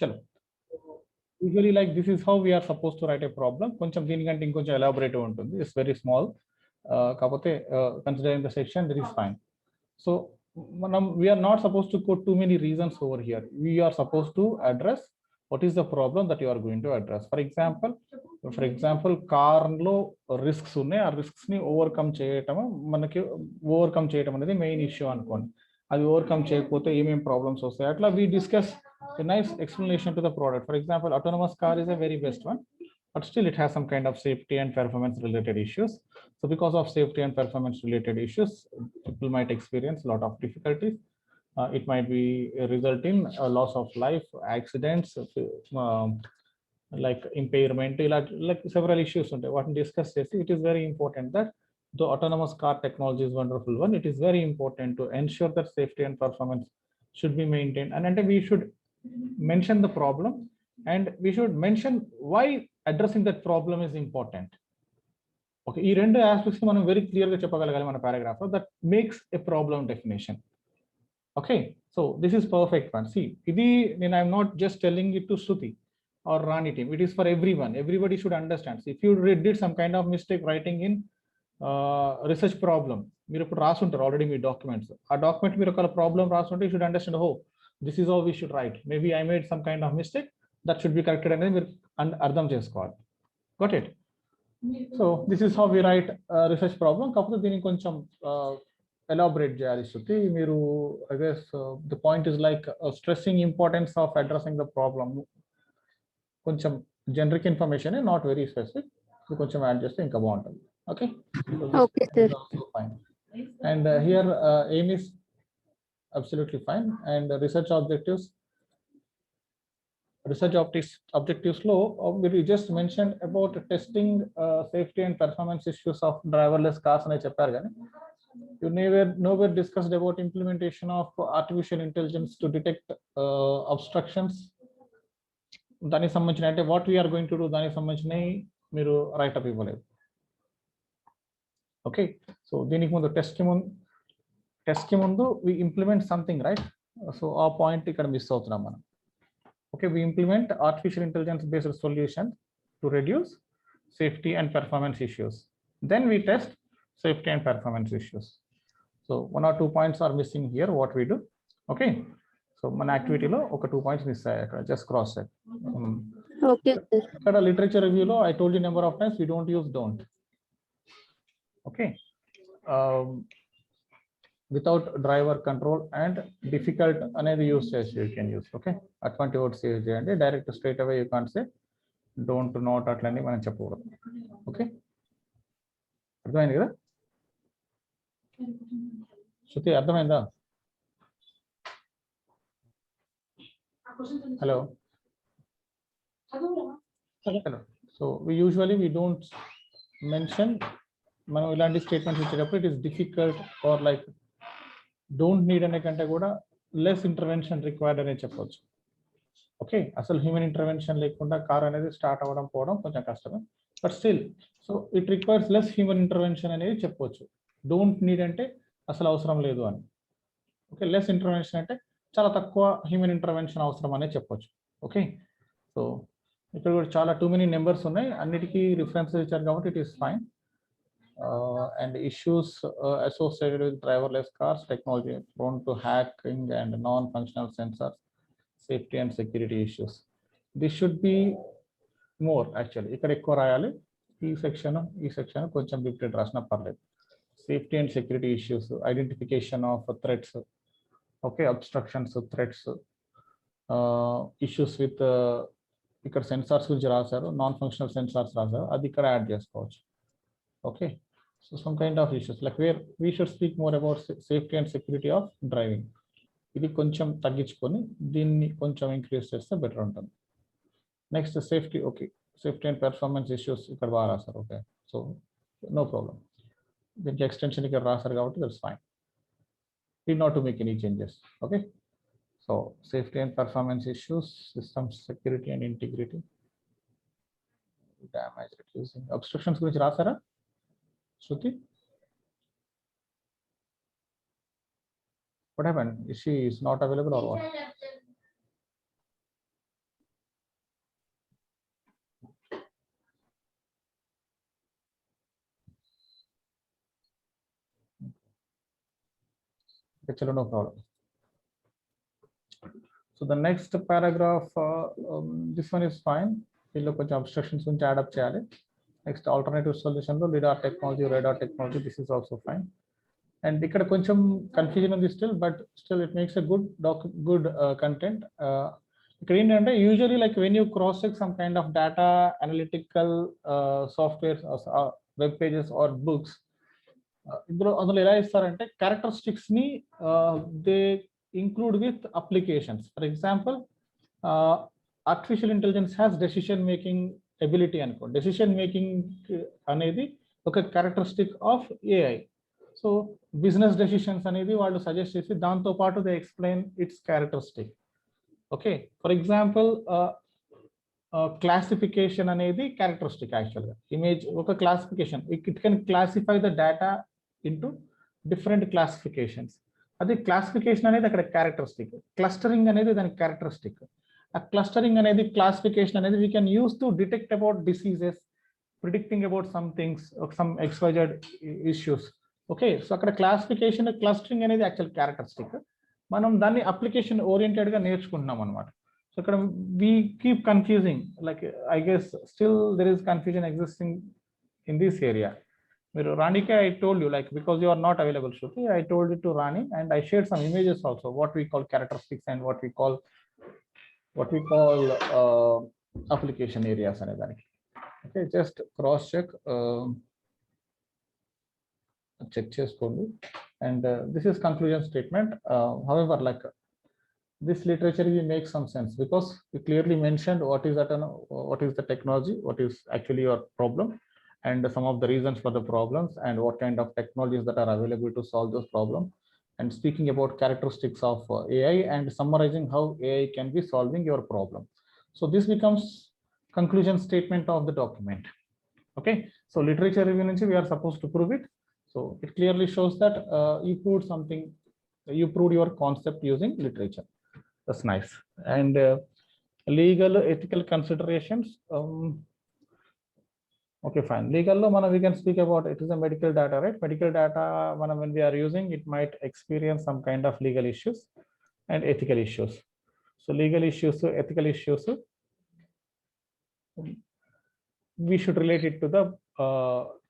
చలో usually like this is how we are supposed to write a problem. కొంచెం దీనికంటే ఇంకొంచెం ఎలాబొరేటివ్ ఉంటుంది. It's very small. కాకపోతే considering the section that is fine. So we are not supposed to put too many reasons over here. We are supposed to address what is the problem that you are going to address. For example, car లో risks ఉన్నాయి. ఆ risks ని overcome చేయటం అనేది main issue అనుకోండి. అది overcome చేయకపోతే ఏమేం ప్రాబ్లమ్స్ వస్తాయి అట్లా we discuss a nice explanation to the product. For example, autonomous car is a very best one, but still it has some kind of safety and performance related issues. So because of safety and performance related issues, people might experience a lot of difficulties. It might be result in a loss of life, accidents, like impairment, like several issues. What we discussed, it is very important that the autonomous car technology is wonderful one. It is very important to ensure that safety and performance should be maintained, and we should mention the problem and we should mention why addressing that problem is important. Okay, ఈ రెండు aspects మనం very clear గా చెప్పగలగాలి మన paragraph లో. That makes a problem definition. Okay, so this is perfect one. See ఇది నేను I'm not just telling it to Shruti or Rani team. It is for everyone. Everybody should understand. So if you did some kind of mistake writing in research problem, మీరు ఇప్పుడు రాసుంటారు already మీ documents. ఆ document మీరు ఒక problem రాసుంటే you should understand, oh this is how we should write, maybe I made some kind of mistake, that should be corrected అనేది మీరు అర్థం చేసుకోవాలి. Got it? So this is how we write research problem. కాకపోతే దీనికి కొంచెం elaborate చేయాలి శృతి మీరు. I guess the point is like stressing importance of addressing the problem. కొంచెం generic information, not very specific. కొంచెం యాడ్ చేస్తే ఇంకా బాగుంటుంది. Okay, Okay, sir. fine. And here aim is absolutely fine. And research objectives లో we just mentioned about testing safety and performance issues of driverless cars అని చెప్పారు, కానీ you nowhere discussed about implementation of artificial intelligence to detect obstructions. దానికి సంబంధించిన అంటే what we're going to do దానికి సంబంధించినవి మీరు రైటప్ ఇవ్వలేదు. ఓకే, సో దీనికి ముందు టెస్ట్ కి ముందు we implement something, right? So ఆ పాయింట్ ఇక్కడ మిస్ అవుతున్నాం మనం. Okay, we implement artificial intelligence based solution to reduce safety and performance issues. Then we test safety and performance issues. So 1 or 2 points are missing here. What we do? Okay, so మన యాక్టివిటీలో ఒక 2 points miss అయ్యాయి అక్కడ. Just cross check. Okay, sir. ఇక్కడ literature రివ్యూలో I told you number of times we don't use don't. Okay, without driver control and difficult అనేది use చేసి you can use. Okay, అటువంటి వర్డ్స్ యూజ్ చేయండి. Direct straight away you can't say don't, not అట్లనే మనం చెప్పకూడదు. ఓకే, అర్థమైంది కదా శృతి? అర్థమైందా? Hello hello. So we don't mention, మనం ఇలాంటి స్టేట్మెంట్స్ ఇచ్చేటప్పుడు it is difficult or like don't need అనే కంటే కూడా లెస్ ఇంటర్వెన్షన్ రిక్వైర్డ్ అనేది చెప్పవచ్చు. ఓకే, అసలు హ్యూమన్ ఇంటర్వెన్షన్ లేకుండా కార్ అనేది స్టార్ట్ అవ్వడం పోవడం కొంచెం కష్టమే, but still so it requires less human intervention అనేది చెప్పవచ్చు. డోంట్ నీడ్ అంటే అసలు అవసరం లేదు అని. ఓకే, లెస్ ఇంటర్వెన్షన్ అంటే చాలా తక్కువ హ్యూమన్ ఇంటర్వెన్షన్ అవసరం అనేది చెప్పొచ్చు. ఓకే, సో ఇక్కడ కూడా చాలా టూ మెనీ నెంబర్స్ ఉన్నాయి, అన్నిటికీ రిఫరెన్సెస్ ఇచ్చారు కాబట్టి it is fine. And issues associated with driverless cars, technology prone to hacking and non functional sensors, safety and security issues. This should be more actually. ఇక్కడ ఎక్కువ రాయాలి. ఈ సెక్షన్ కొంచెం repeated రాసినా పర్లేదు. Safety and security issues, identification of threats, okay, obstructions, threats, issues with, ఇక్కడ sensors గురించి రాశారు, నాన్ ఫంక్షనల్ సెన్సార్స్ రాశారు, అది ఇక్కడ యాడ్ చేసుకోవచ్చు. Okay, so some kind of issues like where we should speak more about safety and security of driving. ఇది కొంచెం తగ్గించుకొని దీన్ని కొంచెం ఇంక్రీజ్ చేస్తే బెటర్ ఉంటుంది. Next safety. Okay, safety and performance issues ఇక్కడ బాగా రాశారు. Okay, so no problem. దీనికి ఎక్స్టెన్షన్ ఇక్కడ రాశారు కాబట్టి that's fine. Need not to make any changes. Okay, so safety and performance issues, system security and integrity, damage reducing, obstructions gurinchi rasara Shruti? What happened? Is she not available or what? చలో no problem. So the next paragraph, this one is fine. వీళ్ళు కొంచెం obstructions నుంచి add up చేయాలి. Next alternative సొల్యూషన్లో lidar technology, radar technology, this is also fine. And ఇక్కడ కొంచెం confusion ఉంది still, but still it makes a good content. ఇక్కడ ఏంటంటే usually like when you cross check some kind of data analytical software, web pages or books, అందులో ఎలా ఇస్తారంటే characteristics ని they include with applications. For example, artificial intelligence has decision making ability అనుకో. Decision making అనేది ఒక characteristic of AI. So business decisions అనేది వాళ్ళు suggest చేసి దాంతో పాటు they explain it's characteristic. Okay, for example classification అనేది క్యారెక్టరిస్టిక్. యాక్చువల్గా ఇమేజ్ ఒక classification, it can classify the data into different classifications. అది క్లాసిఫికేషన్ అనేది అక్కడ క్యారెక్టరిస్టిక్. క్లస్టరింగ్ అనేది దానికి క్యారెక్టరిస్టిక్. ఆ క్లస్టరింగ్ అనేది క్లాసిఫికేషన్ అనేది we can use to detect about diseases, predicting about some things, some XYZ issues. Okay, so అక్కడ classification, clustering అనేది యాక్చువల్ క్యారెక్టరిస్టిక్. మనం దాన్ని అప్లికేషన్ ఓరియంటెడ్గా నేర్చుకుంటున్నాం అనమాట. సో ఇక్కడ we keep confusing, like I guess still there is confusion existing in this area. మీరు రాణికే I told you, like because you are not available, Shruti, I told it to Rani and I shared some images also, what we call characteristics and what we call application areas ane daniki. Okay, just cross check, check cheskondi. And this is conclusion statement. However, like this literature will make some sense because we clearly mentioned what is the technology, what is actually your problem, and some of the reasons for the problems, and what kind of technologies that are available to solve those problems, and speaking about characteristics of AI and summarizing how AI can be solving your problem. So this becomes conclusion statement of the document. Okay, so literature review nunchi we are supposed to prove it. So it clearly shows that you proved something, you proved your concept using literature. That's nice. And legal ethical considerations, okay, fine. Legal lo we can speak about, it is a medical data, right? Medical data when we are using it might experience some kind of legal issues and ethical issues. So legal issues, ethical issues, we should relate it to the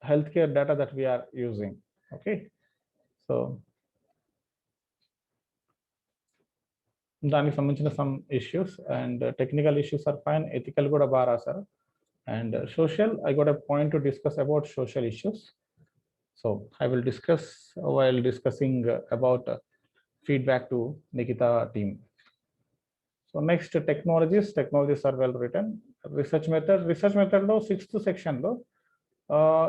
healthcare data that we are using. Okay, so దానికి సంబంధించిన some issues and technical issues are fine. Ethical కూడా బాగా రాశారు. And social, I got a point to discuss about social issues. So I will discuss while discussing about feedback to Nikita team. So next, technologies are well written. Research method lo 6th section lo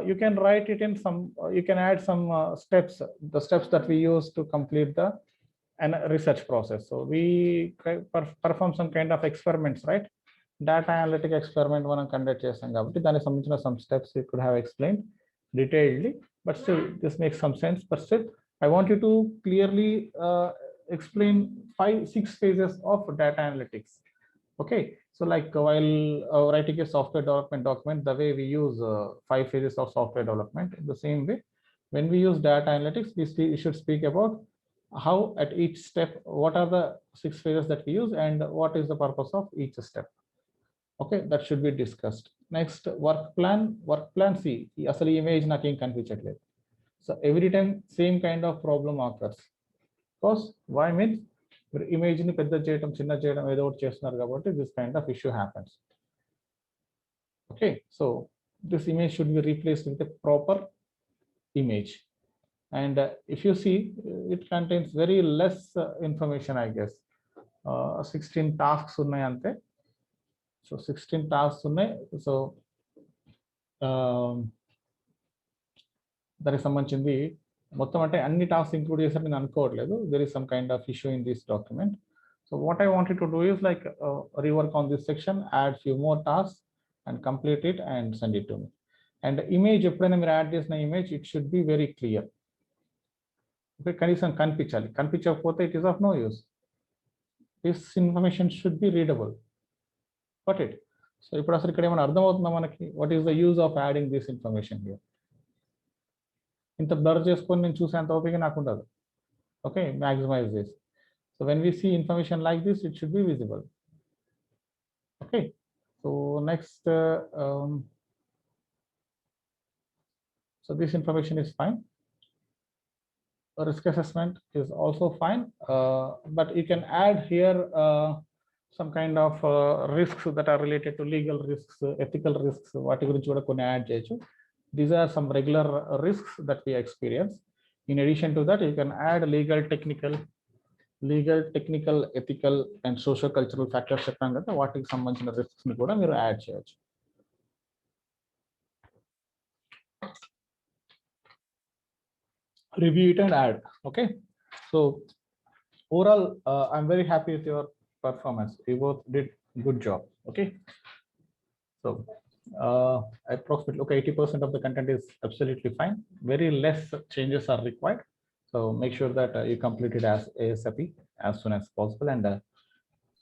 you can write it in some, you can add some steps, the steps that we use to complete the research process. So we perform some kind of experiments, right? Data analytic experiment మనం conduct చేస్తాం కాబట్టి దానికి సంబంధించిన some steps you could have explained detailedly, but still this makes some sense. But still I want you to clearly explain 5-6 phases of data analytics. Okay, so like while writing a software development document, the way we use 5 phases of software development, in the same way when we use data analytics, we should speak about how at each step, what are the 6 phases that we use and what is the purpose of each step. Okay, that should be discussed. Next, work plan. See, asali image nakem kanpichatledu. So every time same kind of problem occurs. Because why means image ni pedda cheyadam chinna cheyadam edo okati chestunaru kabatti this kind of issue happens. Okay, so this image should be replaced with a proper image. And if you see, it contains very less information, I guess. 16 tasks unnai ante. So 16 tasks unnai. So దానికి సంబంధించింది మొత్తం అంటే అన్ని task include చేశారు నేను అనుకోవట్లేదు. There is some kind of issue in this document. So what I wanted to do is like rework on this section, add few more task and complete it and send it to me. And image ఎప్పుడైనా మీరు add చేసిన image it should be very clear. Okay, కనీసం కనిపించాలి. కనిపించకపోతే it is of no use. This information should be readable. But it so ఇప్పుడు అసలు ఇక్కడ ఏమైనా అర్థమవుతుందా మనకి? What is the use of adding this information here? ఇంత బ్లర్ చేసుకొని నేను చూసేంత ఓపిక నాకు ఉండదు. Okay, maximize this. So when we see information like this, it should be visible. Okay, so next, so this information is fine. Risk assessment is also fine, but you can add here some kind of risks that are related to legal risks, ethical risks, what you add. These are some regular risks that we experience. In addition to that, you can add legal, technical, ethical, and socio-cultural factors. What is some risks you add. Review it and add. Okay, so overall, I'm very happy with your performance. You both did good job. Okay, so approximately 80% of the content is absolutely fine. Very less changes are required. So make sure that you complete it as ASAP as soon as possible, and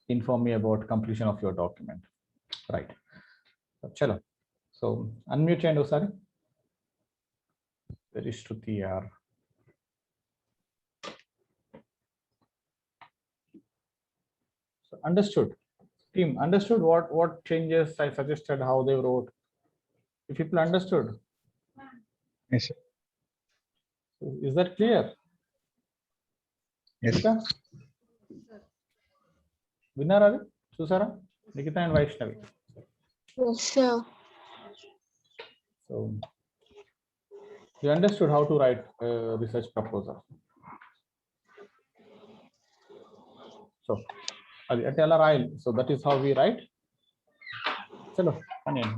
inform me about completion of your document. Right. So, chalo. So unmute and sorry. Very Shruti yaar. So understood. Team understood what changes I suggested, how they wrote. If people understood. Yes, sir. Is that clear? Yes. Nikita? Vinnara? Susara? Nikita and Vaishnavi. Yes, sir. So you understood how to write a research proposal. So so that is how we write. Chalo,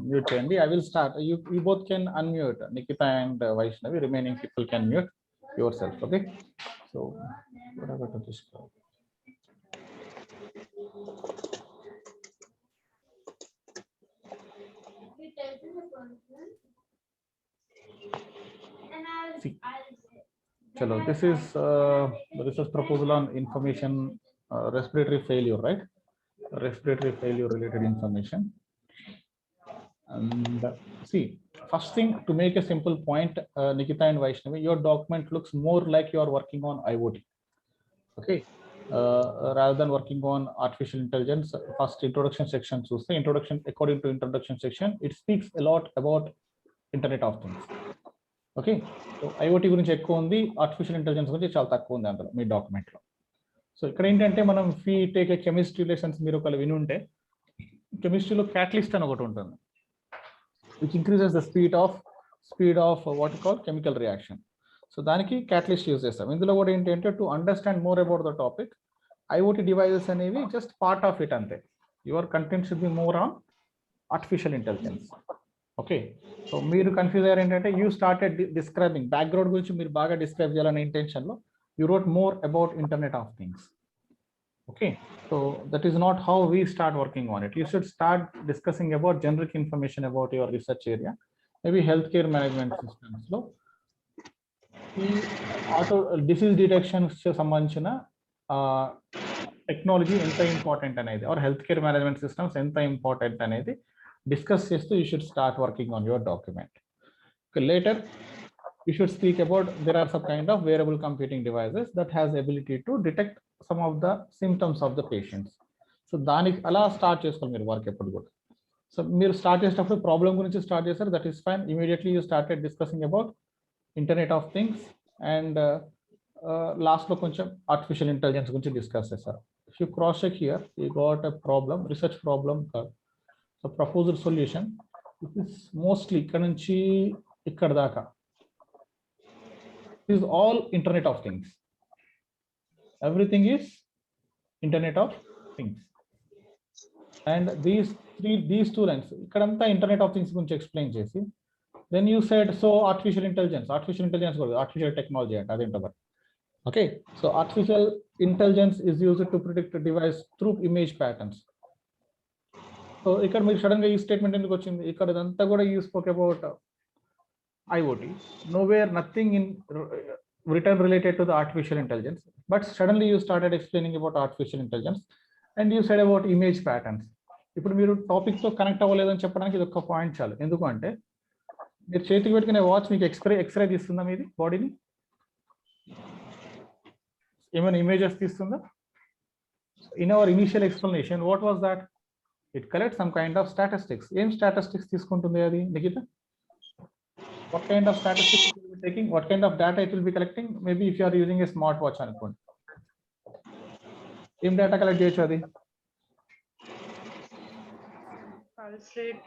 mute Andy. I will start. You both can unmute. Nikita and Vaishnavi. Remaining people can mute yourself. Okay. So whatever to this. See. Chalo, this is the research proposal on information respiratory failure, right? Respiratory failure related information. And see, first thing, to make a simple point, Nikita and Vaishnavi, your document looks more like you are working on IoT. Okay, rather than working on artificial intelligence. First introduction section, so say introduction, according to introduction section, it speaks a lot about Internet of Things. Okay, so IoT గురించి ఎక్కువ ఉంది, artificial intelligence గురించి చాలా తక్కువ ఉంది అందులో మీ document లో. So ఇక్కడ ఏంటంటే మనం ఫీ టేక్ కెమిస్ట్రీ లెసన్స్ మీరు ఒకళ్ళు వినుంటే, కెమిస్ట్రీలో క్యాటలిస్ట్ అని ఒకటి ఉంటుంది, which increases the speed of what you call chemical reaction. So దానికి క్యాటలిస్ట్ యూజ్ చేస్తాం. ఇందులో కూడా ఏంటంటే to understand more about the topic, IoT devices అనేవి జస్ట్ పార్ట్ ఆఫ్ ఇట్ అంతే. Your content should be more on artificial intelligence. Okay, so మీరు confuse అయ్యారు ఏంటంటే యూ స్టార్టెడ్ డిస్క్రైబింగ్ బ్యాక్గ్రౌండ్ గురించి మీరు బాగా డిస్క్రైబ్ చేయాలనే ఇంటెన్షన్లో you wrote more about internet of things. Okay, so that is not how we start working on it. You should start discussing about generic information about your research area, maybe healthcare management systems lo auto disease detection sambandhina technology enta important anedi or healthcare management systems enta important anedi discuss chestu you should start working on your document. Okay, later you should speak about there are some kind of wearable computing devices that has ability to detect some of the symptoms of the patients. So దానికి అలా start చేసుకోవాలి మీరు work ఎప్పుడు కూడా. So మీరు start చేసేటప్పుడు problem గురించి start చేస్తారు, that is fine. Immediately you started discussing about internet of things and లాస్ట్లో కొంచెం ఆర్టిఫిషియల్ ఇంటెలిజెన్స్ గురించి డిస్కస్ చేస్తారు. If you cross check here you got a problem, research problem, so proposal solution. It is mostly ఇక్కడ నుంచి ఇక్కడ దాకా is all Internet of Things. Everything is Internet of Things, and these two lines ikkadanta Internet of Things gunchi explain chesi, then you said so artificial intelligence goes artificial technology ante adento but okay, so artificial intelligence is used to predict a device through image patterns. So ikkada meer sudden ga ee statement enduku vachindi, ikkada idantha kuda you spoke about IoT, nowhere nothing in written related to the artificial intelligence, but suddenly you started explaining about artificial intelligence and you said about image patterns. ఇప్పుడు మీరు topic తో connect అవ్వలేదని చెప్పడానికి ఇది ఒక point చాలు. ఎందుకు అంటే మీరు చేతికి పెట్టుకునే వాచ్ మీకు ఎక్స్రే తీస్తుందా మీది బాడీని? ఏమైనా images తీస్తుందా? In our initial explanation, what was that? It collects some kind of statistics. ఏం statistics తీసుకుంటుంది అది Nikhita? What kind of statistics it will be taking? What kind of data it will be collecting? Maybe if you are using a smartwatch అనుకోండి, ఏం data collect చేయొచ్చు అది? Pulse rate,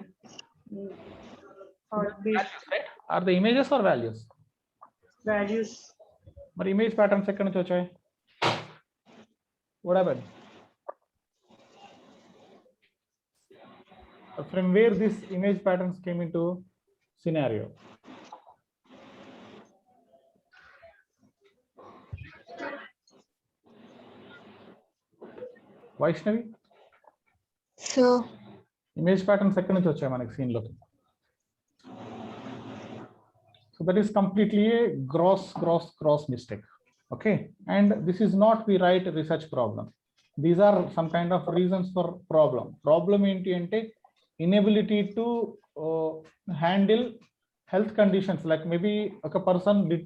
heartbeat, Right? Are the images or values? values, మరి image patterns ఎక్కడి నుంచి వచ్చాయి? What happened? From where this image patterns came into scenario? Vaishnavi, So, image patterns ఎక్కడి నుంచి వచ్చాయి మనకి scene లోకి? So that is completely a gross mistake. Okay, and this is not the right research problem. These are some kind of reasons for problem ఏంటి అంటే inability to handle health conditions, like maybe a person did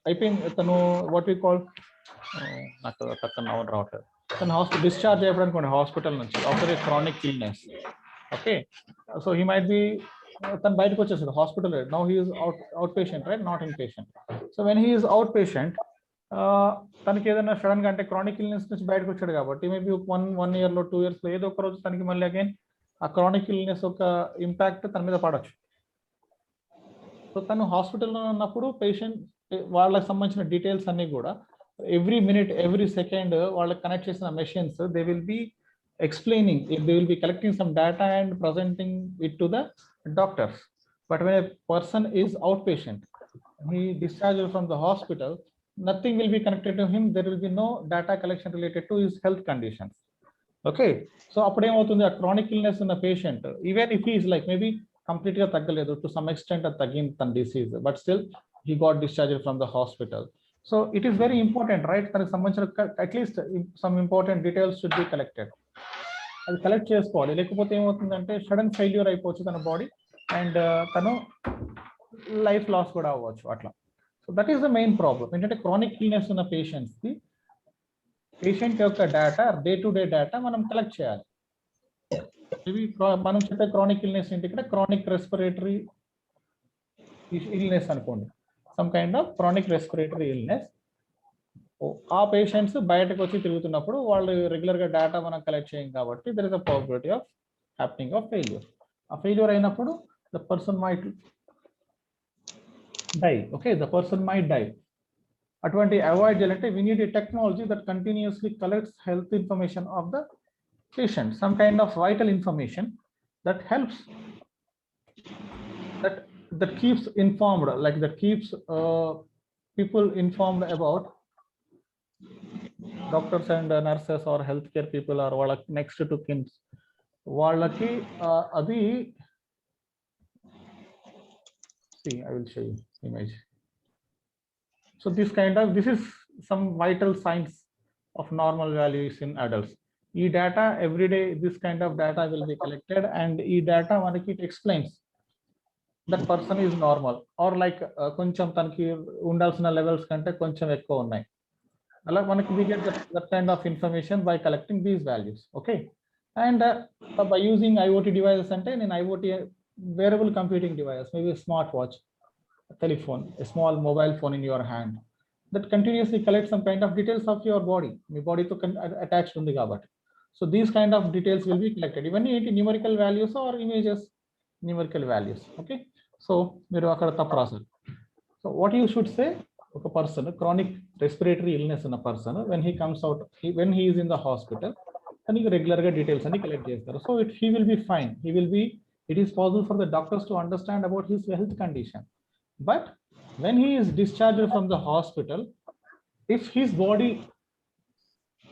అయిపోయింది తను what we call నాకు పక్కన నవ్వు రావట్లేదు, తను discharge అయిపోయాడు హాస్పిటల్ నుంచి after A chronic illness. Okay, so he might be తను బయటకు వచ్చేసాడు hospital. Now he is out patient, right, not in patient. So when he is out patient, తనకి ఏదైనా సడన్ గా అంటే క్రానిక్ ఇల్నెస్ నుంచి బయటకు వచ్చాడు కాబట్టి మేబీ వన్ ఇయర్ లో 2 years లో ఏదో ఒక రోజు తనకి మళ్ళీ అగైన్ ఆ క్రానిక్ ఇల్నెస్ ఒక ఇంపాక్ట్ తన మీద పడవచ్చు. సో తను హాస్పిటల్లో ఉన్నప్పుడు పేషెంట్ వాళ్ళకి సంబంధించిన డీటెయిల్స్ అన్ని కూడా ఎవ్రీ మినిట్ ఎవ్రీ సెకండ్ వాళ్ళకి కనెక్ట్ చేసిన machines they will be explaining, they will be collecting some data and presenting it to the doctors. But when a person is outpatient, he discharged from the hospital, nothing will be connected to him. There will be no data collection related to his health conditions. Okay, so appudu em avutundi, a chronic illness in a patient, even if he is like maybe completely taggaledu, to some extent tagin tan disease, but still he got discharged from the hospital. So it is very important, right, tanaku sambandhinchina at least some important details should be collected. అది collect చేసుకోవాలి, లేకపోతే ఏమవుతుందంటే sudden failure అయిపోవచ్చు తన body and తను life loss కూడా అవ్వచ్చు అట్లా. So that is the main problem ఏంటంటే క్రానిక్ ఇల్నెస్ ఉన్న పేషెంట్స్కి పేషెంట్ యొక్క data day to day data మనం కలెక్ట్ చేయాలి. ఇవి మనం చెప్పే క్రానిక్ ఇల్నెస్ ఏంటి, ఇక్కడ క్రానిక్ రెస్పిరేటరీ ఇల్నెస్ అనుకోండి, some kind of chronic respiratory illness. ఆ పేషెంట్స్ బయటకు వచ్చి తిరుగుతున్నప్పుడు వాళ్ళు రెగ్యులర్ గా డేటా మనం కలెక్ట్ చేయం కాబట్టి there is a possibility of happening of failure. ఆ ఫెయిల్యూర్ అయినప్పుడు the person might die. Okay, the person might die. అటువంటి అవాయిడ్ చేయాలంటే we need a technology that continuously collects health information of the patient, some kind of vital information that helps, that keeps informed, like that keeps people informed about doctors and nurses or health care people or వాళ్ళ next to kins వాళ్ళకి అది I will show you image. So this is some vital signs of normal values in adults. ఈ data everyday this kind of data will be collected and ఈ data మనకి it explains that person is normal or like కొంచెం తనకి ఉండాల్సిన levels కంటే కొంచెం ఎక్కువ ఉన్నాయి. అలా మనకి we get that kind of information by collecting these values. Okay, and by using IoT devices అంటే నేను IoT wearable computing device, maybe a smartwatch, a telephone, a small mobile phone in your hand that continuously collects some kind of details of your body. మీ బాడీతో attached ఉంది కాబట్టి so these kind of details will be collected. ఇవన్నీ ఏంటి, numerical values or images, numerical values. Okay, so మీరు అక్కడ తప్పు రాశారు. So what you should say, ఒక పర్సన్ క్రానిక్ రెస్పిరేటరీ ఇల్నెస్ ఉన్న person when he comes out, when he is in the hospital, తనకి regular గా డీటెయిల్స్ అన్ని కలెక్ట్ చేస్తారు. So he will be fine, he will be, it is possible for the doctors to understand about his health condition. But when he is discharged from the hospital, if his body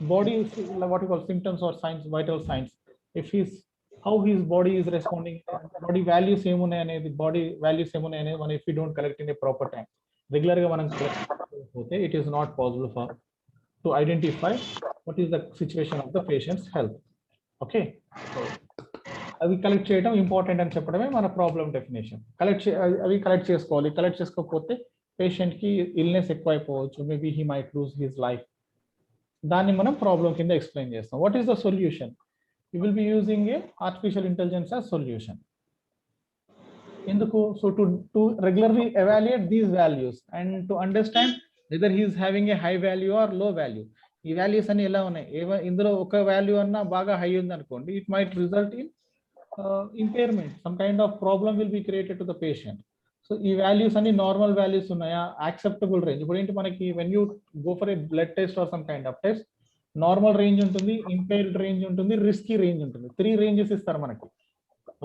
what you call symptoms or signs, vital signs, if how his body is responding, body values ఏమున్నాయి అనేది, body values ఏమున్నాయి అనేది మనం if we don't collect in a proper time, regular గా మనం collect చేయకపోతే it is not possible for to identify what is the situation of the patient's health. Okay, అవి collect చేయడం ఇంపార్టెంట్ అని చెప్పడమే మన ప్రాబ్లం డెఫినేషన్. అవి కలెక్ట్ చేసుకోవాలి. కలెక్ట్ చేసుకోకపోతే పేషెంట్ కి ఇల్నెస్ ఎక్కువైపోవచ్చు, maybe he might lose his life. దాన్ని మనం ప్రాబ్లం కింద ఎక్స్ప్లెయిన్ చేస్తాం. What is the solution? You will be using a artificial intelligence as solution. ఎందుకు? So to regularly evaluate these values and to understand whether he is having a high value or low value. ఈ values అన్ని ఎలా ఉన్నాయి, ఇందులో ఒక value అన్నా బాగా high ఉంది అనుకోండి, it might result in impairment, some kind of problem will be created to the patient. So ఈ వాల్యూస్ అన్ని నార్మల్ వాల్యూస్ ఉన్నాయా, యాక్సెప్టబుల్ రేంజ్. ఇప్పుడు ఏంటి మనకి when you go for a blood test or some kind of test, normal range ఉంటుంది, impaired range ఉంటుంది, risky range ఉంటుంది. 3 ranges ఇస్తారు మనకి.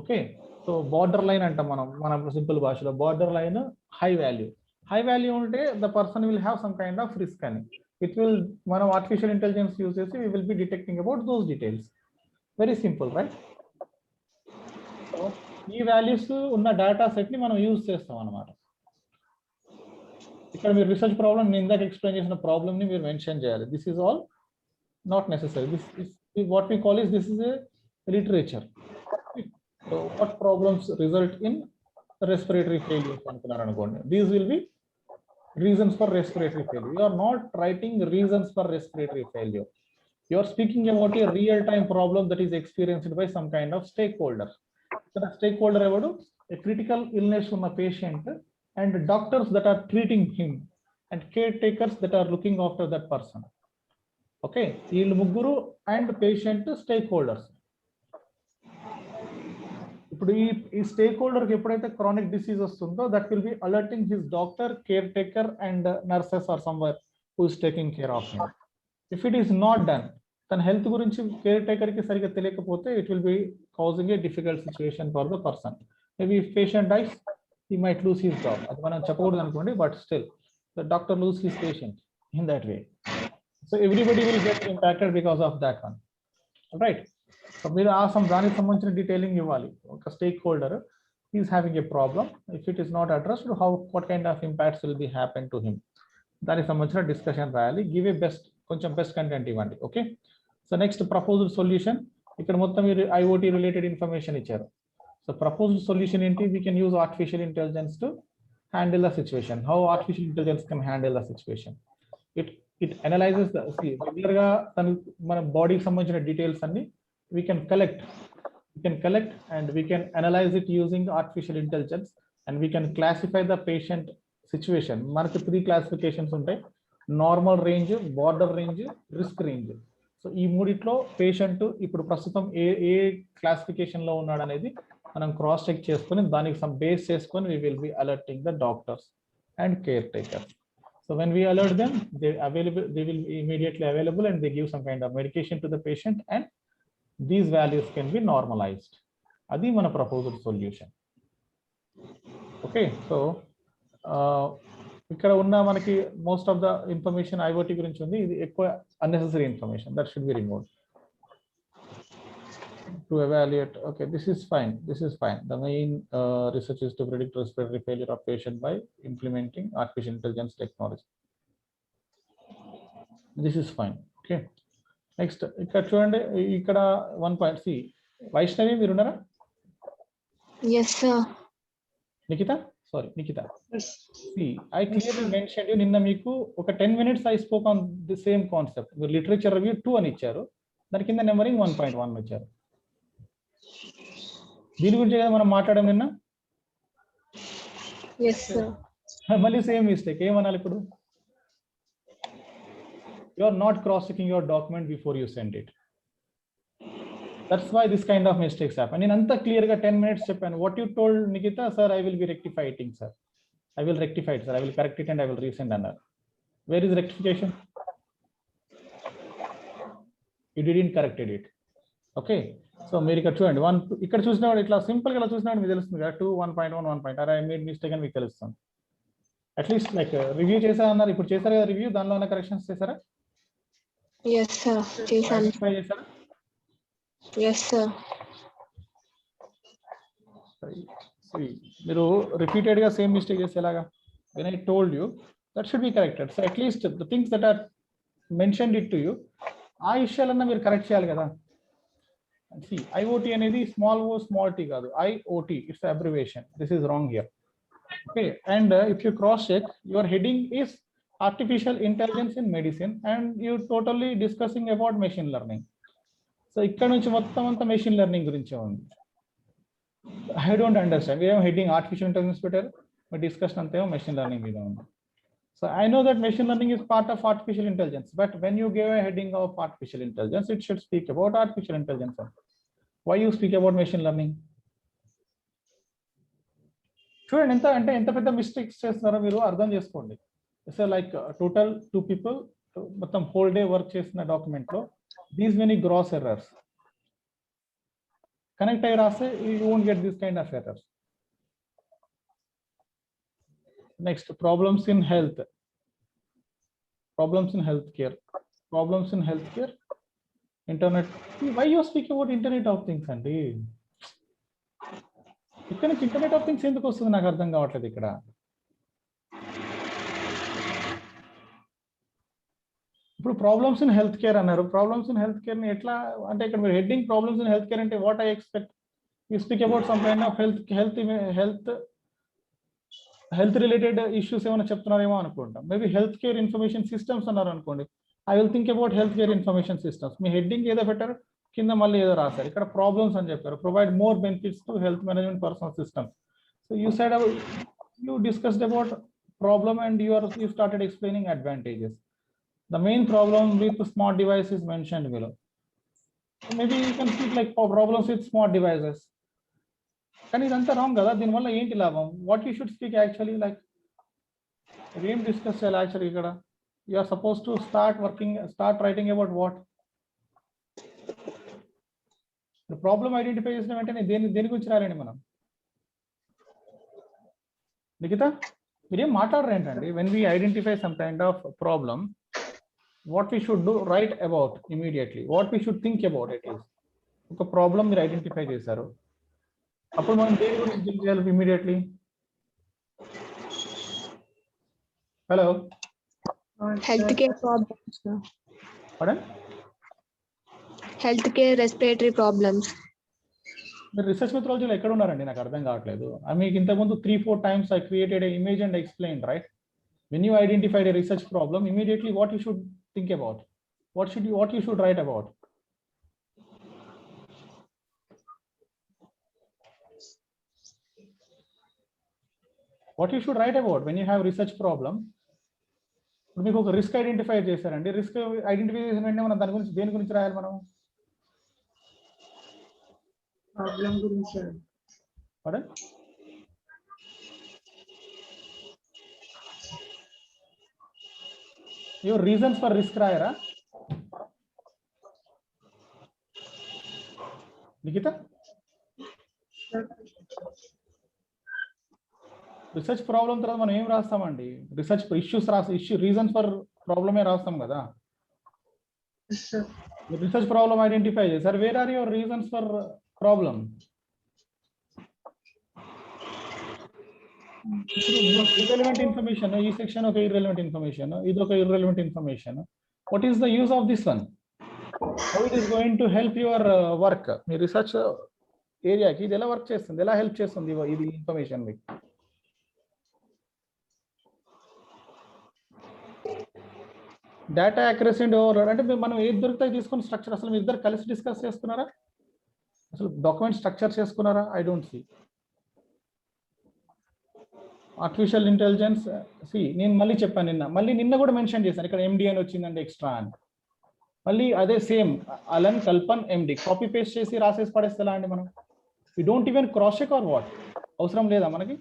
ఓకే, సో బార్డర్ లైన్ అంటాం మనం సింపుల్ భాషలో. Border line high value. High value ఉంటే the person will have some kind of risk అని. ఇట్ విల్, మనం ఆర్టిఫిషియల్ ఇంటెలిజెన్స్ యూజ్ చేసి we will be detecting about those details. Very simple, right? ఈ values ఉన్న data set ని మనం use చేస్తాం అన్నమాట. ఇక్కడ మీరు రీసెర్చ్ ప్రాబ్లం, నేను ఇందాక ఎక్స్ప్లెయిన్ చేసిన ప్రాబ్లమ్ ని మీరు మెన్షన్ చేయాలి. This is all not necessary. This is what we call is, this is a literature. So what problems result in respiratory failures అనుకున్నారు అనుకోండి, these will be reasons for respiratory failure. You are not writing reasons for respiratory failure. You are speaking about a real-time problem that is experienced by some kind of stakeholder. The stakeholder evalu a critical illness ఉన్న patient and doctors that are treating him and caretakers that are looking after that person. Okay, వీళ్ళు ముగ్గురు and patient stakeholders. ఇప్పుడు ఈ స్టేక్ హోల్డర్కి ఎప్పుడైతే chronic disease వస్తుందో, that will be alerting his doctor, care taker and nurses or somewhere who is taking care of him. If it is not done, తన health గురించి కేర్ టేకర్ కి సరిగ్గా తెలియకపోతే, it will be causing a difficult situation for the person. Maybe if patient dies, he might lose his job. అది మనం చెప్పకూడదు అనుకోండి, but still the doctor lose his patient in that way. So everybody will get impacted because of that one, right? So మీరు దానికి సంబంధించిన detailing ఇవ్వాలి. ఒక stake holder is having A problem, if it is not addressed, what kind of impacts will be happen to him, దానికి సంబంధించిన discussion రాయాలి. Give a కొంచెం best content ఇవ్వండి. Okay, so next proposed solution. ఇక్కడ మొత్తం మీరు ఐఓటీ రిలేటెడ్ ఇన్ఫర్మేషన్ ఇచ్చారు. So proposed solution ఏంటి? We can use artificial intelligence to handle the situation. How artificial intelligence can handle the situation? It analyses regular గా మన బాడీకి సంబంధించిన డీటెయిల్స్ అన్ని we can collect and we can analyze it using artificial intelligence, and we can classify the patient situation. మనకి 3 classifications ఉంటాయి: normal range, border range, risk range. So ఈ మూడిట్లో patient ఇప్పుడు ప్రస్తుతం ఏ క్లాసిఫికేషన్ లో ఉన్నాడు అనేది మనం క్రాస్ చెక్ చేసుకొని, దానికి బేస్ చేసుకొని we will be alerting the doctors and caretakers. So when we alert them, they will be immediately available and they give some kind of medication to the patient, and these values can be normalized. Adi mana proposed solution. Okay, so ikkada unna manaki most of the information IoT gurinchi undi. Idi ekku unnecessary information that should be removed to evaluate. Okay, this is fine. The main research is to predict respiratory failure of patient by implementing artificial intelligence technology. This is fine. Okay, next ఇక్కడ చూడండి, ఇక్కడ 1 point. C Vaishnavi మీరు ఉన్నారా? Yes, sir. Nikhita. See I clearly mention you, నిన్న మీకు ఒక 10 minutes I spoke on the same concept. మీరు literature review 2 అని ఇచ్చారు, దాని కింద నెంబరింగ్ 1.1 ఇచ్చారు. దీని గురించి కదా మనం మాట్లాడడం నిన్న. Yes, sir. మళ్ళీ సేమ్ మిస్టేక్. ఏమనాలి ఇప్పుడు? You are not cross-checking your document before you send it. That's why this kind of mistakes happen. In anta clear ga 10 minutes cheppanu. What you told Nikita, sir, I will be rectifying, sir. I will rectify it, sir. I will correct it and I will resend another. Where is rectification? You didn't corrected it. Okay. So మీరు ఇక్కడ చూడండి, ఇక్కడ చూసినవాడు ఇట్లా simple గా చూసినవాడు మీకు తెలుస్తుంది కదా, 2, 1.1, 1. I made mistake అని మీకు తెలుస్తుంది. అట్లీస్ట్ లైక్ రివ్యూ చేసా అన్నారు, ఇప్పుడు చేశారు కదా రివ్యూ, దానిలో ఉన్న కరెక్షన్స్ చేశారా? Yes, sir. చేశాను. Yes, sir. మీరు రిపీటెడ్ గా సేమ్ మిస్టేక్ చేసేలాగా, when I told you that should be corrected. So at least the things that are mentioned it to you, ఆ విషయాలన్నా మీరు కరెక్ట్ చేయాలి కదా. See, IoT అనేది స్మాల్ ఓ స్మాల్ టీ కాదు, IoT, it's abbreviation. This is wrong here. Okay, and if you cross check, your heading is artificial intelligence in medicine, and you totally discussing about machine learning. So ఇక్కడ నుంచి మొత్తం అంతా machine learning గురించే ఉంది. I don't understand. We have heading artificial intelligence better, but discussion అంతేమో machine learning మీద ఉంది. So I know that machine learning is part of artificial intelligence, but when you give a heading of artificial intelligence, it should speak about artificial intelligence. Why you speak about machine learning? చూడండి ఎంత పెద్ద mistakes చేస్తున్నారో మీరు అర్థం చేసుకోండి. So like total 2 people మొత్తం whole day work చేసిన document లో these many gross errors connect అయ్యి రాస్తే you won't get this kind of errors. Next problems in health care internet. Why you speak about internet of things అండి? ఇక్కడ నుంచి internet of things ఎందుకు వస్తుంది నాకు అర్థం కావట్లేదు. ఇక్కడ ఇప్పుడు ప్రాబ్లమ్స్ ఇన్ హెల్త్ కేర్ అన్నారు. ప్రాబ్లమ్స్ ఇన్ హెల్త్ కేర్ ని ఎట్లా అంటే ఇక్కడ మీరు heading problems in health care అంటే what I expect you speak about some kind of health related issues ఏమైనా చెప్తున్నారేమో అనుకుంటాం. Maybe health care information systems అన్నారు అనుకోండి, I will think about health care information systems. మీ హెడ్డింగ్ ఏదో పెట్టారు, కింద మళ్ళీ ఏదో రాశారు. ఇక్కడ ప్రాబ్లమ్స్ అని చెప్పారు, provide more benefits to health management personal systems. So you side you discussed about problem and you started explaining advantages. The main problem with smart devices is mentioned below. So maybe you can speak like problems with smart devices. కానీ ఇదంతా wrong కదా, దీనివల్ల ఏంటి లాభం? What you should speak actually like ఏం discuss చేయాలి actually ఇక్కడ? You are suppose to start writing about what problem identify చేసిన వెంటనే దేని గురించి రాయాలండి మనం? నిఖిత మీరేం మాట్లాడరు ఏంటండి? When we identify some kind of problem, what we should do, write about immediately. What we should think about it is, ఒక problem మీరు ఐడెంటిఫై చేశారు, అప్పుడు మనం దేని గురించి థింక్ చేయాలి immediately? Hello, Health care problems. పడండి. Health care respiratory problems. మీరు రీసెర్చ్ మెథడాలజీలో ఎక్కడ ఉన్నారండి? నాకు అర్థం కావట్లేదు. మీకు ఇంతకుముందు 3-4 times I created an image and explained, right? When you identified a research problem, immediately what you should think about, what you should write about? What you should write about when you have research problem? మీకు ఒక risk identify చేశారండి, risk identify చేసిన వెంటనే మనం దాని గురించి దేని గురించి రాయాలి మనం? ప్రాబ్లం గురించి. పడండి. your reasons for risk రాయరా నిఖిత? రీసెర్చ్ ప్రాబ్లం తర్వాత మనం ఏం రాస్తామండి? రీసెర్చ్ ఇష్యూస్ రీజన్స్ ఫర్ ప్రాబ్లమే రాస్తాం కదా. రీసెర్చ్ ప్రాబ్లం ఐడెంటిఫై చేశారు, where are your reasons for problem? irrelevant information, ఈ సెక్షన్ ఒక irrelevant information, ఇది ఒక irrelevant information. What is the use of this one? How it is going to help your work? Me research ఏరియాకి ఇది ఎలా work చేస్తుంది, ఎలా help చేస్తుంది ఇది ఇన్ఫర్మేషన్ మీకు? డేటా యాక్యురసీ అండ్ ఓవర్లోడ్ అంటే మనం ఏది దొరుకుతాయి తీసుకొని స్ట్రక్చర్. అసలు మీ ఇద్దరు కలిసి డిస్కస్ చేసుకున్నారా? అసలు డాక్యుమెంట్ స్ట్రక్చర్ చేసుకున్నారా? I don't see. Artificial intelligence నేను మళ్ళీ చెప్పాను, నిన్న కూడా మెన్షన్ చేశాను, ఇక్కడ ఎండి అని వచ్చిందండి ఎక్స్ట్రా అని. మళ్ళీ అదే సేమ్ అలన్ కల్పన్ ఎండి కాపీ పేస్ట్ చేసి రాసేసి పడేస్తా అండి మనం? We don't even cross check or what? అవసరం లేదా మనకి?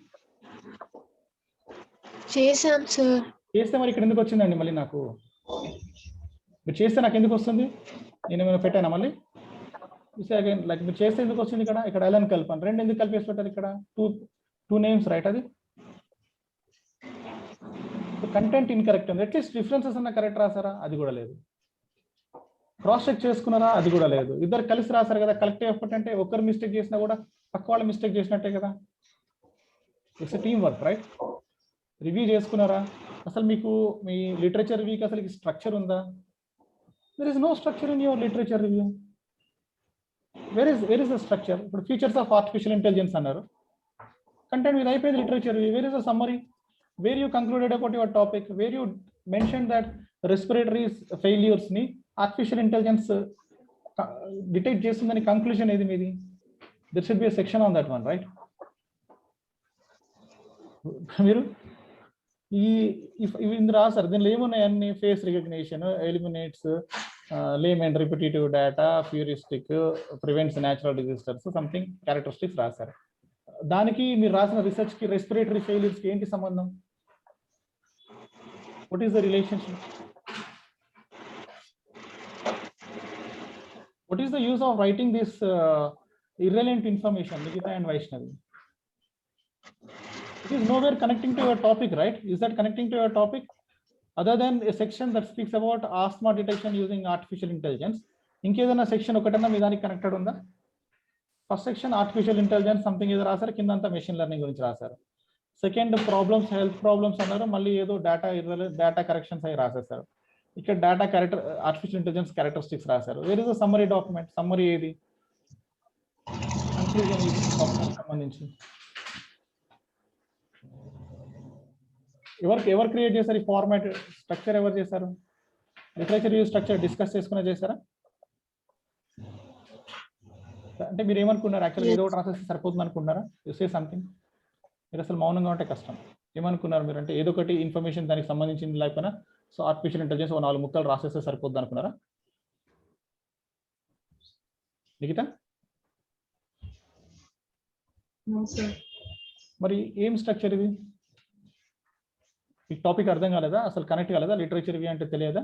చేసాం సార్. చేస్తే మరి ఇక్కడ ఎందుకు వచ్చిందండి మళ్ళీ నాకు? మీరు చేస్తే నాకు ఎందుకు వస్తుంది? నేను ఏమైనా పెట్టానా మళ్ళీ? అగైన్ లైక్ మీరు చేస్తే ఎందుకు వస్తుంది ఇక్కడ అలన్ కల్పన్ రెండు ఎందుకు కలిపేసి పెట్టారు? ఇక్కడ టూ నేమ్స్ రైట్? అది కంటెంట్ ఇన్కరెక్ట్ ఉంది. అట్లీస్ట్ డిఫరెన్సెస్ అన్న కరెక్ట్ రాసారా? అది కూడా లేదు. క్రాస్ చెక్ చేసుకున్నారా? అది కూడా లేదు. ఇద్దరు కలిసి రాశారు కదా, కలెక్టివ్ ఎఫర్ట్ అంటే ఒకరు మిస్టేక్ చేసినా కూడా పక్క వాళ్ళు మిస్టేక్ చేసినట్టే కదా. It's team work right? Review చేసుకున్నారా? అసలు మీకు మీ లిటరేచర్ రివ్యూకి అసలు స్ట్రక్చర్ ఉందా? There is no structure in your literature review. Where is the structure? ఇప్పుడు ఫీచర్స్ ఆఫ్ ఆర్టిఫిషియల్ ఇంటెలిజెన్స్ అన్నారు, content with అయిపోయింది literature review. Where is the summary where you concluded about your topic, where you mentioned that respiratory failures ni artificial intelligence detect చేస్తుందని conclusion ఏది మీది? There should be a section on that one, right? మీరు ఈ ఇవి రాసారు, దీనిలో ఏమున్నాయి అన్ని? Face recognition, eliminates lame and repetitive data, futuristic, prevents natural disasters, something characteristics రాశారు. దానికి మీరు రాసిన రీసెర్చ్ కి రెస్పిరేటరీ ఫెయిల్యూర్స్ కి ఏంటి సంబంధం? What is the relationship? What is the use of writing this irrelevant information, Nikita and Vaishnavi? It is nowhere connecting to your topic, right? Is that connecting to your topic? Other than a section that speaks about asthma detection using artificial intelligence, ఇంకేదైనా section ఒకటన్నా మీ దానికి connected ఉందా? First section artificial intelligence something ఏదో రాశారు, కిందంతా machine learning గురించి రాశారు. Second problems, health problems అన్నారు, మళ్ళీ ఏదో డేటా కరెక్షన్స్ అవి రాసేసారు. ఇక్కడ data character, artificial intelligence characteristics రాశారు. Where is the summary document? Summary ఏది? సంబంధించి ఎవరు క్రియేట్ చేశారు? ఈ ఫార్మాట్ స్ట్రక్చర్ ఎవరు చేశారు? లిటరేచర్ రివ్యూ స్ట్రక్చర్ డిస్కస్ చేసుకునే చేశారా? అంటే మీరు ఏమనుకున్నారు? యాక్చువల్గా ఏదో ఒకటి రాసేస్తే సరిపోతుంది అనుకున్నారా? You say something. మీరు అసలు మౌనంగా ఉంటే కష్టం. ఏమనుకున్నారు మీరు? అంటే ఏదో ఒకటి ఇన్ఫర్మేషన్ దానికి సంబంధించింది లేకపోయినా సో ఆర్టిఫిషియల్ ఇంటెలిజెన్స్ 4 ముక్కలు రాసేస్తే సరిపోతుంది అనుకున్నారా? నిఖిత మరి ఏం స్ట్రక్చర్ ఇది? ఈ టాపిక్ అర్థం కాలేదా? అసలు కనెక్ట్ కాలేదా? లిటరేచర్ రివ్యూ అంటే తెలియదా?